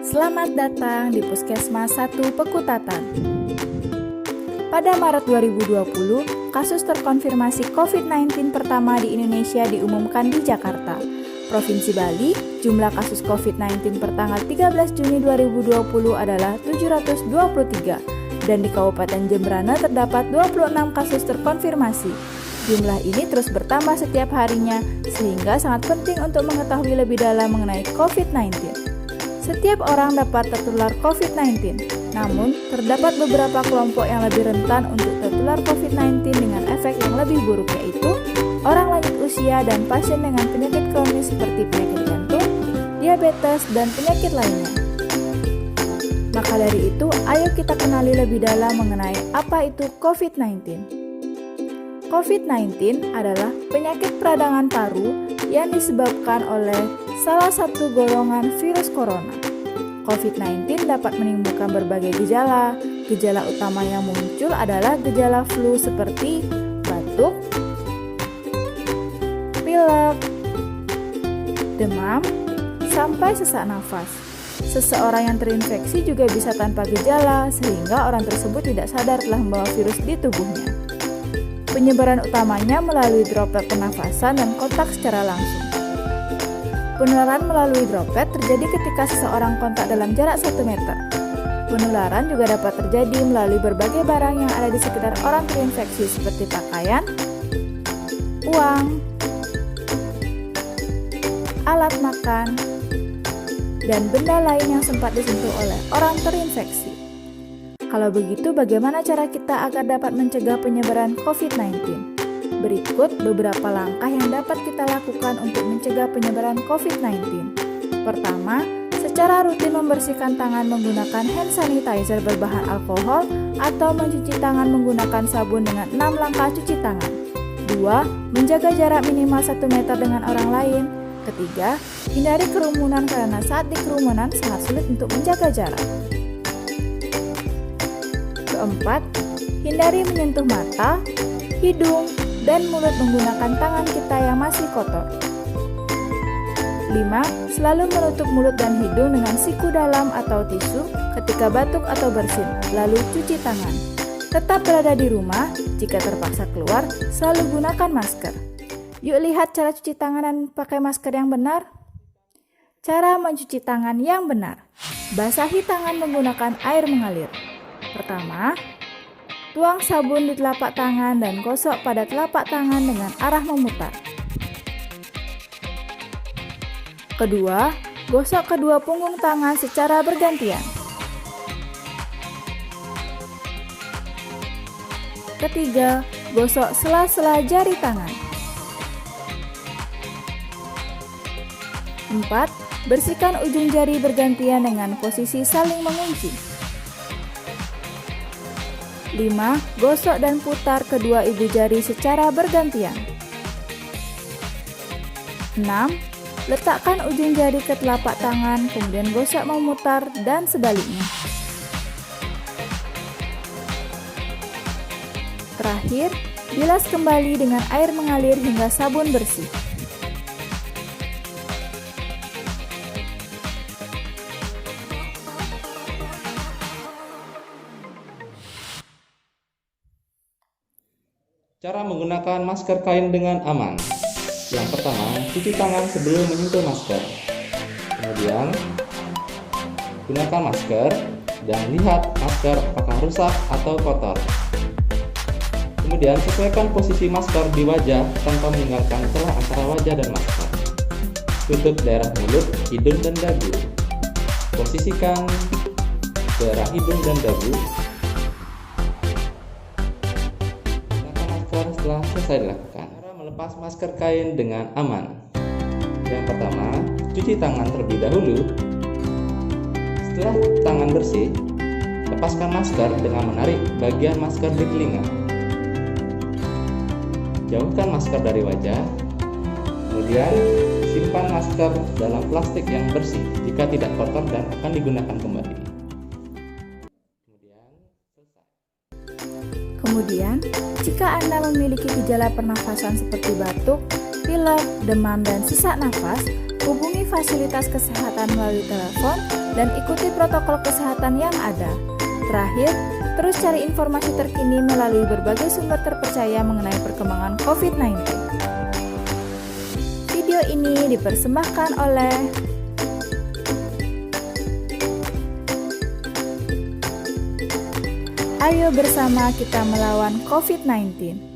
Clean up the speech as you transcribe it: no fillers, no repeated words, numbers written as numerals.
Selamat datang di Puskesmas 1 Pekutatan. Pada Maret 2020, kasus terkonfirmasi COVID-19 pertama di Indonesia diumumkan di Jakarta. Provinsi Bali, jumlah kasus COVID-19 pertanggal 13 Juni 2020 adalah 723, dan di Kabupaten Jembrana terdapat 26 kasus terkonfirmasi. Jumlah ini terus bertambah setiap harinya, sehingga sangat penting untuk mengetahui lebih dalam mengenai COVID-19. Setiap orang dapat tertular COVID-19, namun terdapat beberapa kelompok yang lebih rentan untuk tertular COVID-19 dengan efek yang lebih buruk, yaitu orang lanjut usia dan pasien dengan penyakit kronis seperti penyakit jantung, diabetes, dan penyakit lainnya. Maka dari itu, ayo kita kenali lebih dalam mengenai apa itu COVID-19. COVID-19 adalah penyakit peradangan paru yang disebabkan oleh salah satu golongan virus corona. COVID-19 dapat menimbulkan berbagai gejala. Gejala utama yang muncul adalah gejala flu seperti batuk, pilek, demam, sampai sesak nafas. Seseorang yang terinfeksi juga bisa tanpa gejala, sehingga orang tersebut tidak sadar telah membawa virus di tubuhnya. Penyebaran utamanya melalui droplet pernafasan dan kontak secara langsung. Penularan melalui droplet terjadi ketika seseorang kontak dalam jarak 1 meter. Penularan juga dapat terjadi melalui berbagai barang yang ada di sekitar orang terinfeksi seperti pakaian, uang, alat makan, dan benda lain yang sempat disentuh oleh orang terinfeksi. Kalau begitu, bagaimana cara kita agar dapat mencegah penyebaran COVID-19? Berikut beberapa langkah yang dapat kita lakukan untuk mencegah penyebaran COVID-19. Pertama, secara rutin membersihkan tangan menggunakan hand sanitizer berbahan alkohol atau mencuci tangan menggunakan sabun dengan 6 langkah cuci tangan. 2. Menjaga jarak minimal 1 meter dengan orang lain. Ketiga, hindari kerumunan karena saat di kerumunan sangat sulit untuk menjaga jarak. Keempat, hindari menyentuh mata, hidung, dan mulut menggunakan tangan kita yang masih kotor. 5. Selalu menutup mulut dan hidung dengan siku dalam atau tisu ketika batuk atau bersin, lalu cuci tangan. Tetap berada di rumah, jika terpaksa keluar, selalu gunakan masker. Yuk lihat cara cuci tangan dan pakai masker yang benar. Cara mencuci tangan yang benar. Basahi tangan menggunakan air mengalir. Pertama, tuang sabun di telapak tangan dan gosok pada telapak tangan dengan arah memutar. Kedua, gosok kedua punggung tangan secara bergantian. Ketiga, gosok sela-sela jari tangan. 4. Bersihkan ujung jari bergantian dengan posisi saling mengunci. 5. Gosok dan putar kedua ibu jari secara bergantian. 6. Letakkan ujung jari ke telapak tangan, kemudian gosok memutar dan sebaliknya. Terakhir, bilas kembali dengan air mengalir hingga sabun bersih. Cara menggunakan masker kain dengan aman. Yang pertama, cuci tangan sebelum menyentuh masker. Kemudian, gunakan masker dan lihat masker apakah rusak atau kotor. Kemudian, sesuaikan posisi masker di wajah tanpa meninggalkan celah antara wajah dan masker. Tutup daerah mulut, hidung, dan dagu. Posisikan daerah hidung dan dagu. Setelah selesai dilakukan, cara melepas masker kain dengan aman. Yang pertama, cuci tangan terlebih dahulu. Setelah tangan bersih, lepaskan masker dengan menarik bagian masker di telinga. Jauhkan masker dari wajah. Kemudian, simpan masker dalam plastik yang bersih jika tidak kotor dan akan digunakan kembali. Kemudian, jika Anda memiliki gejala pernafasan seperti batuk, pilek, demam, dan sesak nafas, Hubungi fasilitas kesehatan melalui telepon dan ikuti protokol kesehatan yang ada. Terakhir, terus cari informasi terkini melalui berbagai sumber terpercaya mengenai perkembangan COVID-19. Video ini dipersembahkan oleh Ayo bersama kita melawan COVID-19.